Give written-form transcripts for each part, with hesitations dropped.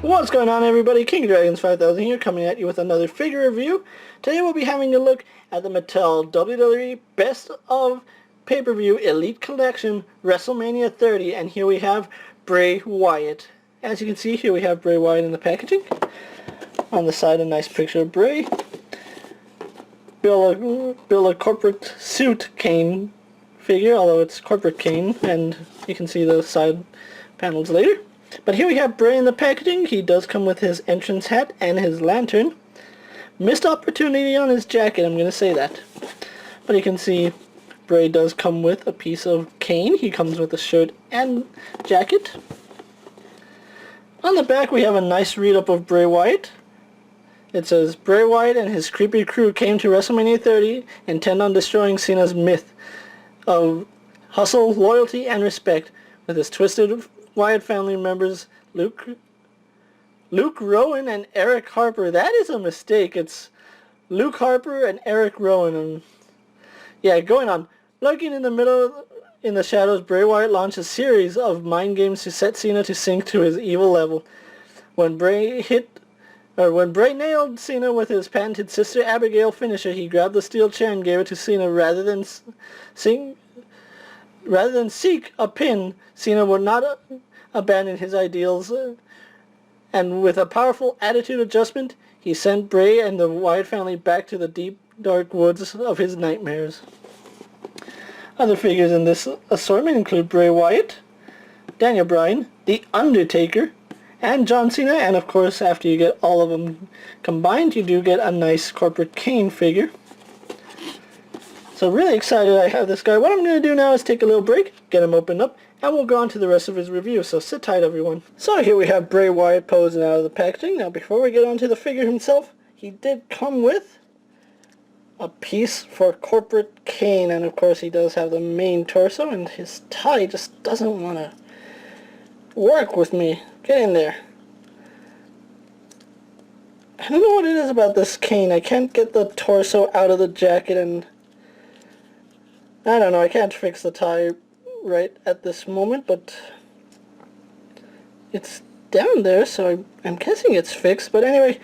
What's going on, everybody? King Dragons 5000 here, coming at you with another figure review. Today we'll be having a look at the Mattel WWE Best of Pay-Per-View Elite Collection Wrestlemania 30, and here we have Bray Wyatt. As you can see, here we have Bray Wyatt in the packaging. On the side, a nice picture of Bray. Bill a corporate suit Kane figure, although it's corporate Kane, and you can see those side panels later. But here we have Bray in the packaging. He does come with his entrance hat and his lantern. Missed opportunity on his jacket, I'm going to say that. But you can see Bray does come with a piece of Kane. He comes with a shirt and jacket. On the back we have a nice read-up of Bray Wyatt. It says, Bray Wyatt and his creepy crew came to WrestleMania 30, intent on destroying Cena's myth of hustle, loyalty, and respect with his twisted Wyatt family members Luke Rowan and Eric Harper. That is a mistake. It's Luke Harper and Eric Rowan. And yeah, going on. Lurking in the middle, in the shadows, Bray Wyatt launched a series of mind games to set Cena to sink to his evil level. When Bray nailed Cena with his patented Sister Abigail finisher, he grabbed the steel chair and gave it to Cena. Rather than seek a pin, Cena would not abandon his ideals, and with a powerful attitude adjustment, he sent Bray and the Wyatt family back to the deep, dark woods of his nightmares. Other figures in this assortment include Bray Wyatt, Daniel Bryan, The Undertaker, and John Cena, and of course, after you get all of them combined, you do get a nice corporate Kane figure. So really excited I have this guy. What I'm going to do now is take a little break, get him opened up, and we'll go on to the rest of his review, so sit tight, everyone. So here we have Bray Wyatt posing out of the packaging. Now before we get on to the figure himself, he did come with a piece for corporate Kane, and of course he does have the main torso, and his tie just doesn't want to work with me. Get in there. I don't know what it is about this Kane. I can't get the torso out of the jacket, and I don't know, I can't fix the tie right at this moment, but it's down there, so I'm guessing it's fixed. But anyway,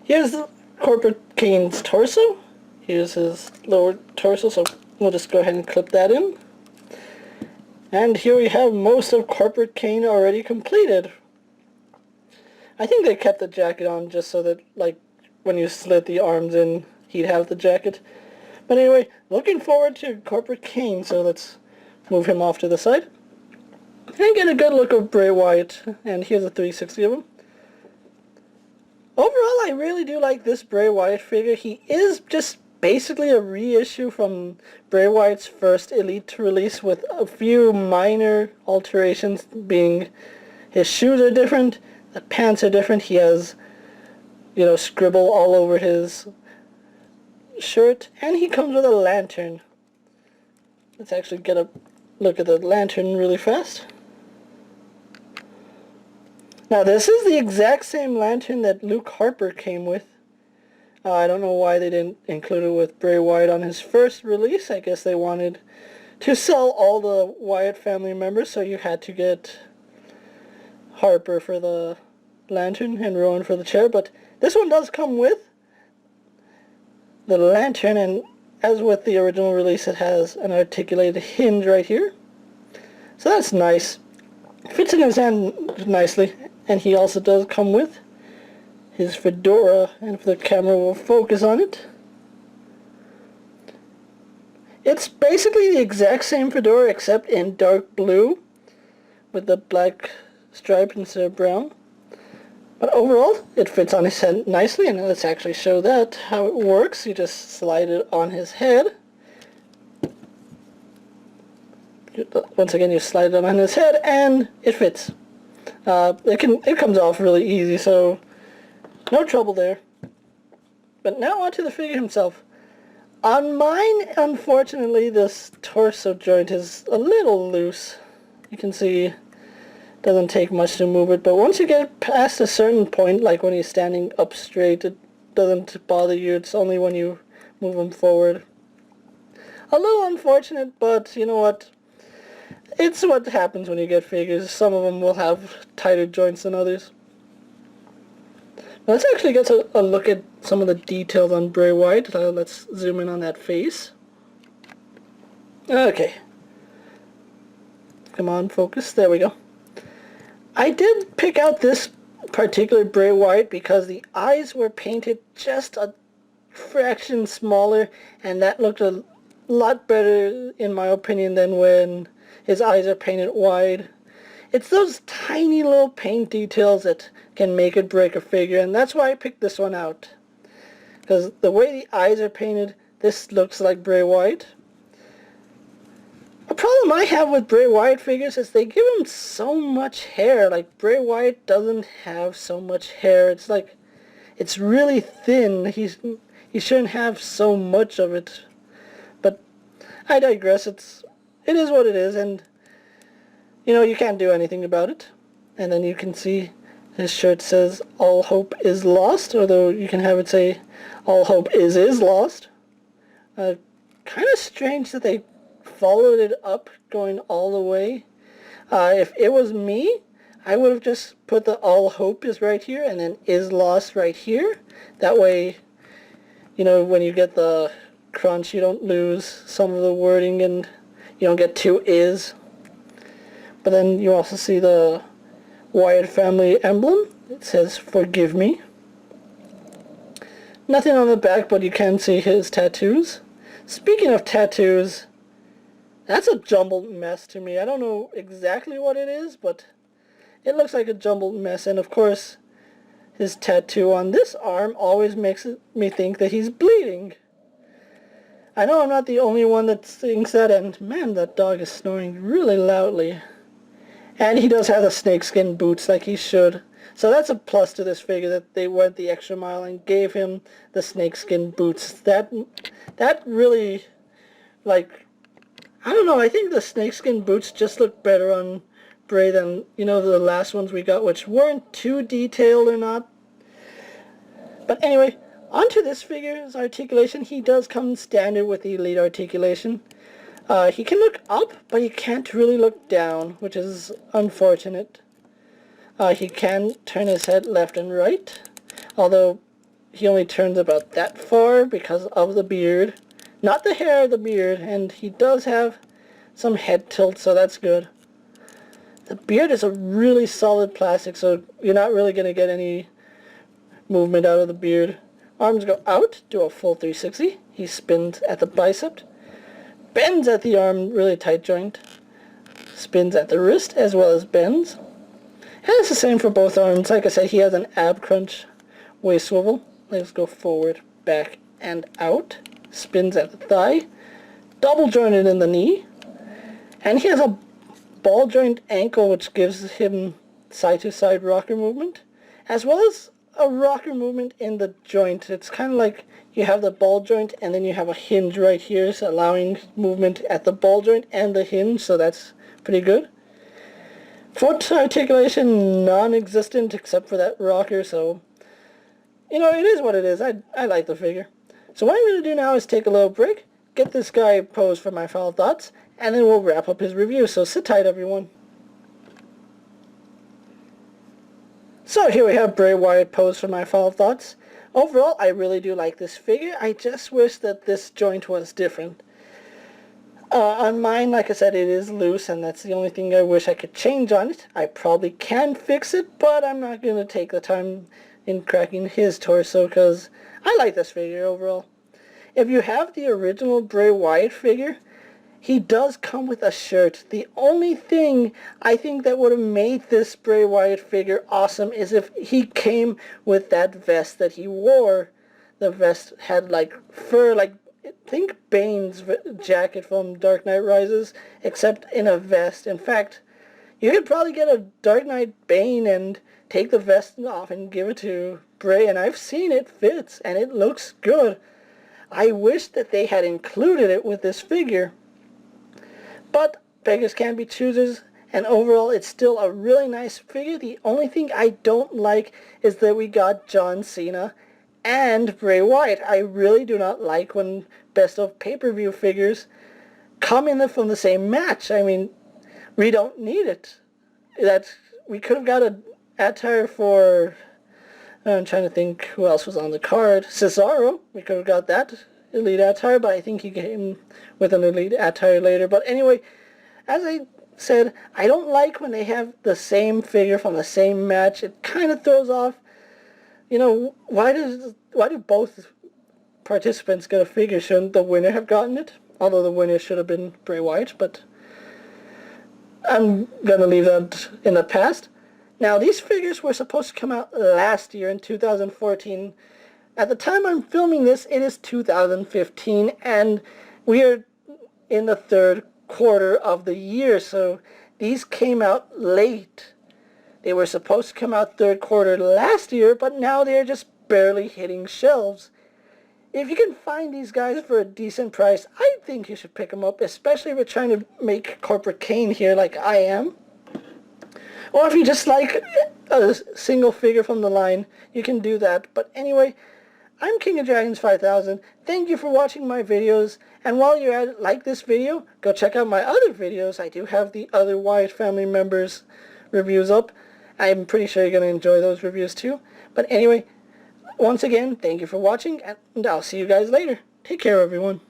here's the corporate Kane's torso. Here's his lower torso, so we'll just go ahead and clip that in. And here we have most of corporate Kane already completed. I think they kept the jacket on just so that, like, when you slid the arms in, he'd have the jacket. But anyway, looking forward to corporate Kane, so let's move him off to the side. And get a good look of Bray Wyatt, and here's a 360 of him. Overall, I really do like this Bray Wyatt figure. He is just basically a reissue from Bray Wyatt's first Elite release, with a few minor alterations, being his shoes are different, the pants are different, he has, scribble all over his shirt, and he comes with a lantern. Let's actually get a look at the lantern really fast. Now this is the exact same lantern that Luke Harper came with. I don't know why they didn't include it with Bray Wyatt on his first release. I guess they wanted to sell all the Wyatt family members, so you had to get Harper for the lantern and Rowan for the chair. But this one does come with the lantern, and as with the original release, it has an articulated hinge right here. So that's nice. Fits in his hand nicely, and he also does come with his fedora, and if the camera will focus on it, it's basically the exact same fedora except in dark blue with the black stripe instead of brown. But overall, it fits on his head nicely, and let's actually show that, how it works. You just slide it on his head. Once again, you slide it on his head, and it fits. It comes off really easy, so no trouble there. But now onto the figure himself. On mine, unfortunately, this torso joint is a little loose. You can see it doesn't take much to move it, but once you get past a certain point, like when he's standing up straight, it doesn't bother you. It's only when you move him forward. A little unfortunate, but you know what? It's what happens when you get figures. Some of them will have tighter joints than others. Let's actually get a look at some of the details on Bray Wyatt. Let's zoom in on that face. Okay. Come on, focus. There we go. I did pick out this particular Bray Wyatt because the eyes were painted just a fraction smaller, and that looked a lot better, in my opinion, than when his eyes are painted wide. It's those tiny little paint details that can make or break a figure, and that's why I picked this one out. Because the way the eyes are painted, this looks like Bray Wyatt. A problem I have with Bray Wyatt figures is they give him so much hair. Like, Bray Wyatt doesn't have so much hair. It's like, it's really thin. He shouldn't have so much of it. But I digress. It is what it is, and you know, you can't do anything about it. And then you can see his shirt says, "All hope is lost," although you can have it say, "All hope is lost." Kind of strange that they followed it up going all the way. If it was me, I would have just put the "all hope is" right here and then "is lost" right here. That way, you know, when you get the crunch, you don't lose some of the wording and you don't get two "is." But then you also see the Wyatt family emblem. It says, "Forgive me." Nothing on the back, but you can see his tattoos. Speaking of tattoos, that's a jumbled mess to me. I don't know exactly what it is, but it looks like a jumbled mess. And of course, his tattoo on this arm always makes me think that he's bleeding. I know I'm not the only one that thinks that, and man, that dog is snoring really loudly. And he does have the snakeskin boots like he should. So that's a plus to this figure, that they went the extra mile and gave him the snakeskin boots. That really, like, I don't know, I think the snakeskin boots just look better on Bray than, you know, the last ones we got, which weren't too detailed or not. But anyway, onto this figure's articulation. He does come standard with the Elite articulation. He can look up, but he can't really look down, which is unfortunate. He can turn his head left and right, although he only turns about that far because of the beard. Not the hair, the beard, and he does have some head tilt, so that's good. The beard is a really solid plastic, so you're not really going to get any movement out of the beard. Arms go out, do a full 360. He spins at the bicep. Bends at the arm, really tight joint. Spins at the wrist as well as bends. And it's the same for both arms. Like I said, he has an ab crunch waist swivel. Legs go forward, back, and out. Spins at the thigh. Double jointed in the knee. And he has a ball joint ankle, which gives him side to side rocker movement, as well as a rocker movement in the joint. It's kind of like you have the ball joint and then you have a hinge right here, so allowing movement at the ball joint and the hinge, so that's pretty good. Foot articulation non-existent except for that rocker, so you know, it is what it is. I like the figure. So what I'm going to do now is take a little break, get this guy posed for my final thoughts, and then we'll wrap up his review, so sit tight everyone. So here we have Bray Wyatt posed for my final thoughts. Overall, I really do like this figure. I just wish that this joint was different. On mine, like I said, it is loose, and that's the only thing I wish I could change on it. I probably can fix it, but I'm not going to take the time in cracking his torso, because I like this figure overall. If you have the original Bray Wyatt figure, he does come with a shirt. The only thing I think that would have made this Bray Wyatt figure awesome is if he came with that vest that he wore. The vest had like fur, like think Bane's jacket from Dark Knight Rises, except in a vest. In fact, you could probably get a Dark Knight Bane and take the vest off and give it to Bray, and I've seen it fits, and it looks good. I wish that they had included it with this figure. But beggars can't be choosers, and overall it's still a really nice figure. The only thing I don't like is that we got John Cena and Bray Wyatt. I really do not like when best of pay-per-view figures come in from the same match. I mean, we don't need it. We could have got a attire for I'm trying to think who else was on the card. Cesaro, we could have got that Elite attire, but I think he came with an Elite attire later. But anyway, as I said, I don't like when they have the same figure from the same match. It kind of throws off, you know, why do both participants get a figure? Shouldn't the winner have gotten it? Although the winner should have been Bray Wyatt, but I'm going to leave that in the past. Now, these figures were supposed to come out last year in 2014. At the time I'm filming this, it is 2015, and we are in the third quarter of the year, so these came out late. They were supposed to come out third quarter last year, but now they're just barely hitting shelves. If you can find these guys for a decent price, I think you should pick them up, especially if you're trying to make Corporate Kane here like I am. Or if you just like a single figure from the line, you can do that. But anyway, I'm King of Dragons 5000. Thank you for watching my videos. And while you're at it, like this video, go check out my other videos. I do have the other Wyatt family members reviews up. I'm pretty sure you're going to enjoy those reviews too. But anyway, once again, thank you for watching, and I'll see you guys later. Take care, everyone.